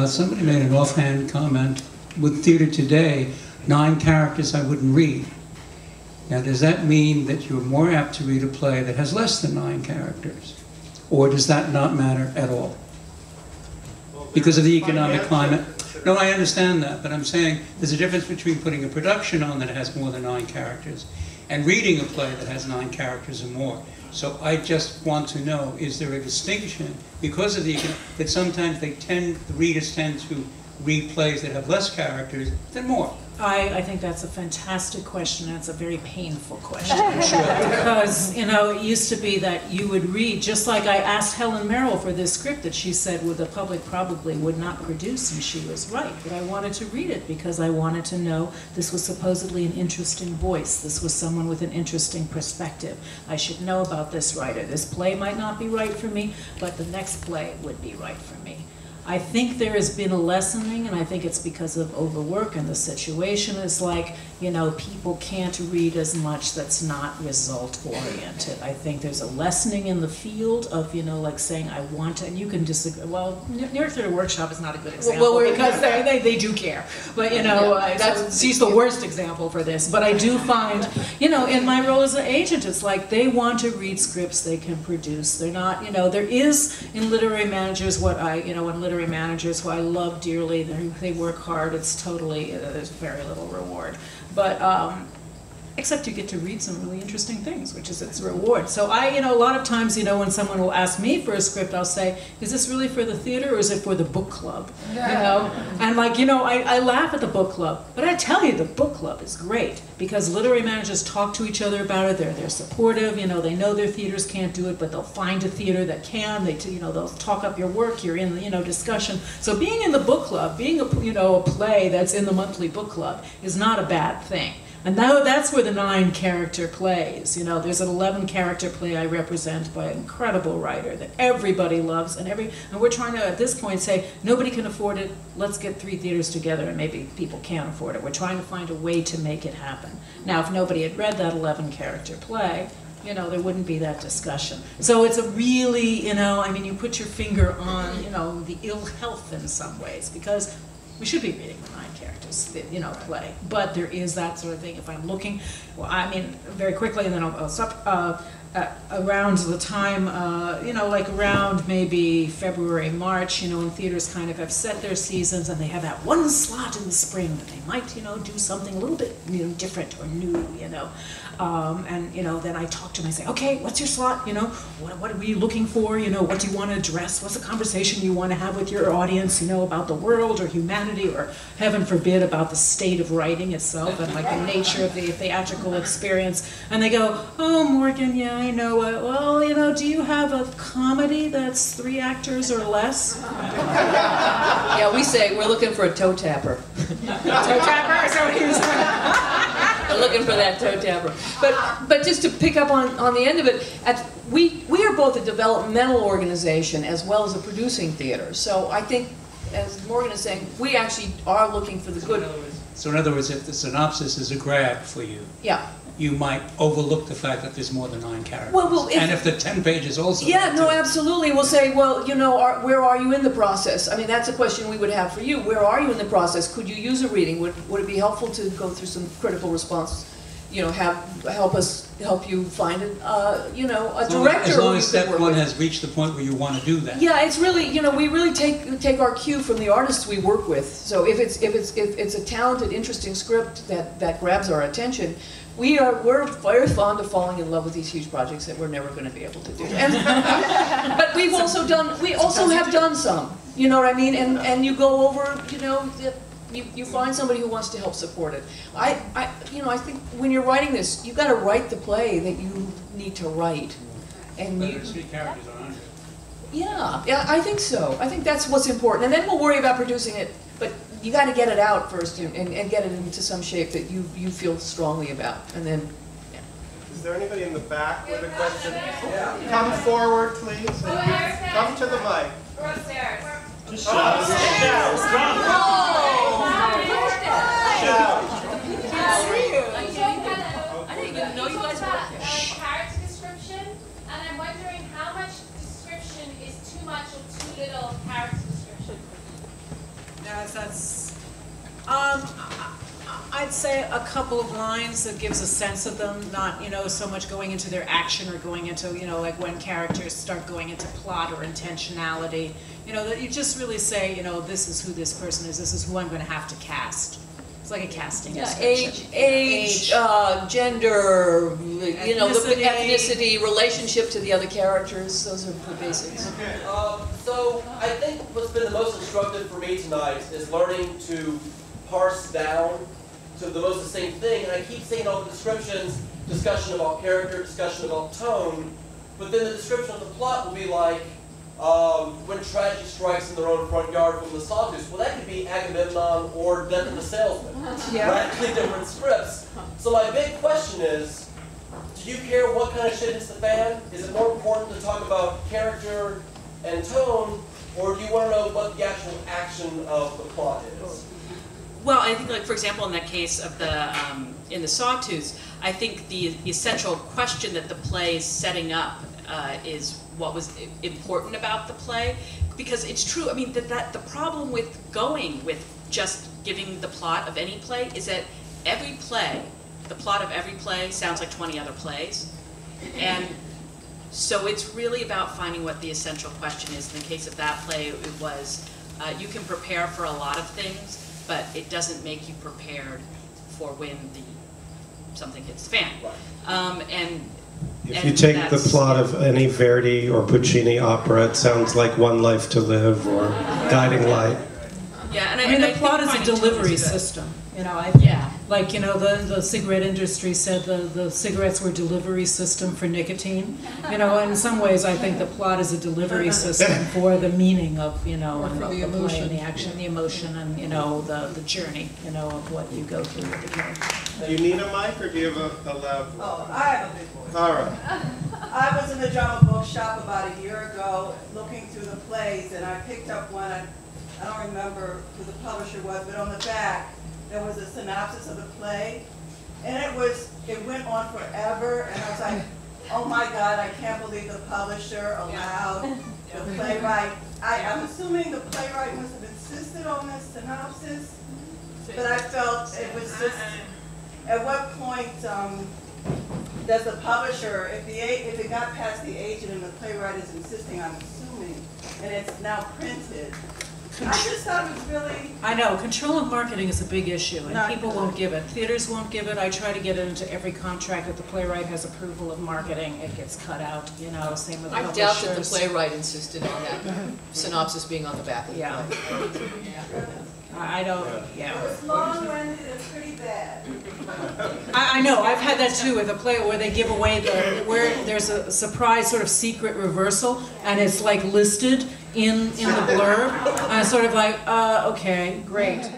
Somebody made an offhand comment, with theater today, 9 characters I wouldn't read. Now, does that mean that you're more apt to read a play that has less than 9 characters? Or does that not matter at all? Because of the economic climate? No, I understand that, but I'm saying there's a difference between putting a production on that has more than 9 characters and reading a play that has 9 characters or more. So I just want to know, is there a distinction because of the that sometimes the readers tend to read plays that have less characters than more? I think that's a fantastic question, and it's a very painful question. Because, you know, it used to be that you would read, just like I asked Helen Merrill for this script that she said, well, the public probably would not produce, and she was right. But I wanted to read it because I wanted to know this was supposedly an interesting voice. This was someone with an interesting perspective. I should know about this writer. This play might not be right for me, but the next play would be right for me. I think there has been a lessening, and I think it's because of overwork, and the situation is like, you know, people can't read as much that's not result-oriented. I think there's a lessening in the field of, you know, like saying, I want to, and you can disagree. Well, New York Theater Workshop is not a good example because they do care. But, you know, she's the worst example for this. But I do find, you know, in my role as an agent, it's like they want to read scripts they can produce. They're not, you know, there is in literary managers what I, you know, in literary managers who I love dearly, they work hard, it's totally, there's very little reward. But, except you get to read some really interesting things, which is its reward. So I, you know, a lot of times, you know, when someone will ask me for a script, I'll say, is this really for the theater or is it for the book club? You know, and like, you know, I laugh at the book club, but I tell you the book club is great because literary managers talk to each other about it, they're supportive, you know, they know their theaters can't do it, but they'll find a theater that can, you know, they'll talk up your work, you're in, you know, discussion. So being in the book club, being a, you know, a play that's in the monthly book club is not a bad thing. And now that's where the 9-character plays. You know, there's an 11-character play I represent by an incredible writer that everybody loves, and we're trying to, at this point, say, nobody can afford it, let's get 3 theaters together, and maybe people can't afford it. We're trying to find a way to make it happen. Now, if nobody had read that 11-character play, you know, there wouldn't be that discussion. So it's a really, you know, I mean, you put your finger on, you know, the ill health in some ways, because we should be reading the 9 characters, you know, play. But there is that sort of thing. If I'm looking, well, I mean, very quickly, and then I'll stop. Around the time, you know, like around maybe February, March, you know, when theaters kind of have set their seasons and they have that one slot in the spring that they might, you know, do something a little bit, you know, different or new, you know. And, you know, then I talk to them, I say, okay, what's your slot, you know, what are you looking for, you know, what do you want to address, what's the conversation you want to have with your audience, you know, about the world or humanity or, heaven forbid, about the state of writing itself and like the nature of the theatrical experience. And they go, oh, Morgan, yeah, I know, well, you know, do you have a comedy that's 3 actors or less? Yeah, we say we're looking for a toe tapper. Toe tapper? Is that what he was saying? We're looking for that toe tapper. But just to pick up on the end of it, we are both a developmental organization as well as a producing theater. So I think, as Morgan is saying, we actually are looking for the good. So in other words, if the synopsis is a grab for you, yeah, you might overlook the fact that there's more than 9 characters. Well, and if the 10 pages also. Yeah, no, absolutely. We'll say, well, you know, where are you in the process? I mean, that's a question we would have for you. Where are you in the process? Could you use a reading? Would it be helpful to go through some critical responses? You know, help you find you know, a director. As long as step 1 has reached the point where you want to do that. Yeah, it's really, you know, we really take our cue from the artists we work with. So if it's a talented, interesting script that grabs our attention, we're very fond of falling in love with these huge projects that we're never going to be able to do. But we also have done some. You know what I mean? And you go over, you know. You find somebody who wants to help support it. You know, I think when you're writing this, you've got to write the play that you need to write. And but there's 3 characters on it. Yeah, I think so. I think that's what's important. And then we'll worry about producing it. But you got to get it out first and get it into some shape that you feel strongly about. And then, yeah. Is there anybody in the back with a question? Yeah. Come forward, please. Come to the mic. We're upstairs. Just shout. I didn't even know you guys were here. Character description, and I'm wondering how much description is too much or too little character description. say a couple of lines that gives a sense of them, not, you know, so much going into their action or going into, you know, like when characters start going into plot or intentionality. You know, that you just really say, you know, this is who this person is, this is who I'm going to have to cast. It's like a casting description. Age, gender, you know, the ethnicity, relationship to the other characters, those are the basics. Okay. So I think what's been the most instructive for me tonight is learning to parse down to the most succinct thing. And I keep seeing all the descriptions, discussion about character, discussion about tone, but then the description of the plot will be like, when tragedy strikes in their own front yard from the Synopsis. Well, that could be Agamemnon or Death of the Salesman. Yeah. Radically different scripts. So my big question is, do you care what kind of shit hits the fan? Is it more important to talk about character and tone, or do you want to know what the actual action of the plot is? Well, I think, like, for example, in that case of the, in the Sawtooth, I think the essential question that the play is setting up is what was important about the play, because it's true. I mean, that the problem with going with just giving the plot of any play is that every play, the plot of every play sounds like 20 other plays, and so it's really about finding what the essential question is. In the case of that play, it was you can prepare for a lot of things, but it doesn't make you prepared for when something hits the fan. Right. If you take the plot of any Verdi or Puccini opera, it sounds like One Life to Live or Guiding Light. Yeah, and I mean, the plot is a delivery system. You know, I think, like, you know, the cigarette industry said the cigarettes were a delivery system for nicotine. You know, in some ways, I think the plot is a delivery system for the meaning of, you know, and the play and the action, the emotion, and, you know, the journey, you know, of what you go through with the character. Do you need a mic or do you have a loud voice? Oh, I have a big voice. All right. I was in the drama bookshop about a year ago looking through the plays, and I picked up one. I don't remember who the publisher was, but on the back there was a synopsis of the play, and it went on forever, and I was like, oh my God, I can't believe the publisher allowed the playwright. I'm assuming the playwright must have insisted on this synopsis, but I felt it was just, at what point does the publisher, if it got past the agent and the playwright is insisting, I'm assuming, and it's now printed, I just thought it was really... I know, control of marketing is a big issue, and people won't give it. Theaters won't give it. I try to get it into every contract that the playwright has approval of marketing. It gets cut out, you know, same with the I publishers. doubt that the playwright insisted on that synopsis being on the back of the play. I don't, It was long-winded and pretty bad. I know, I've had that too with a play where they give away where there's a surprise sort of secret reversal, and it's like listed in the blurb, and it's sort of like, okay, great.